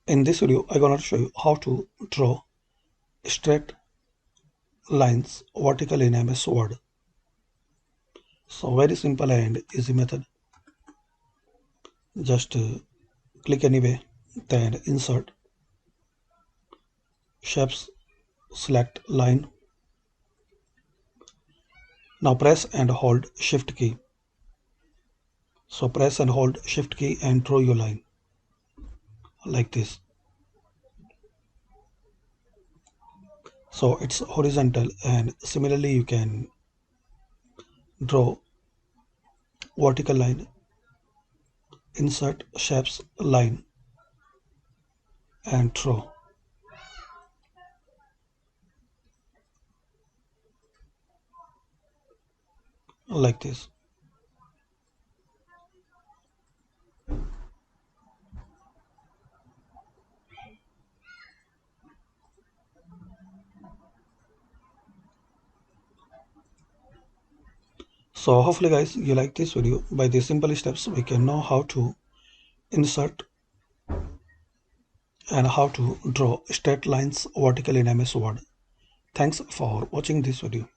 In this video, I'm gonna show you how to draw straight lines vertical in MS Word. So very simple and easy method. Just click anyway, then insert, shapes, select line. Now press and hold shift key. So press and hold shift key and draw your line like this. So it's horizontal, and similarly you can draw vertical line, insert shapes line and draw like this. So hopefully guys you like this video. By these simple steps we can know how to insert and how to draw straight lines vertically in MS Word. Thanks for watching this video.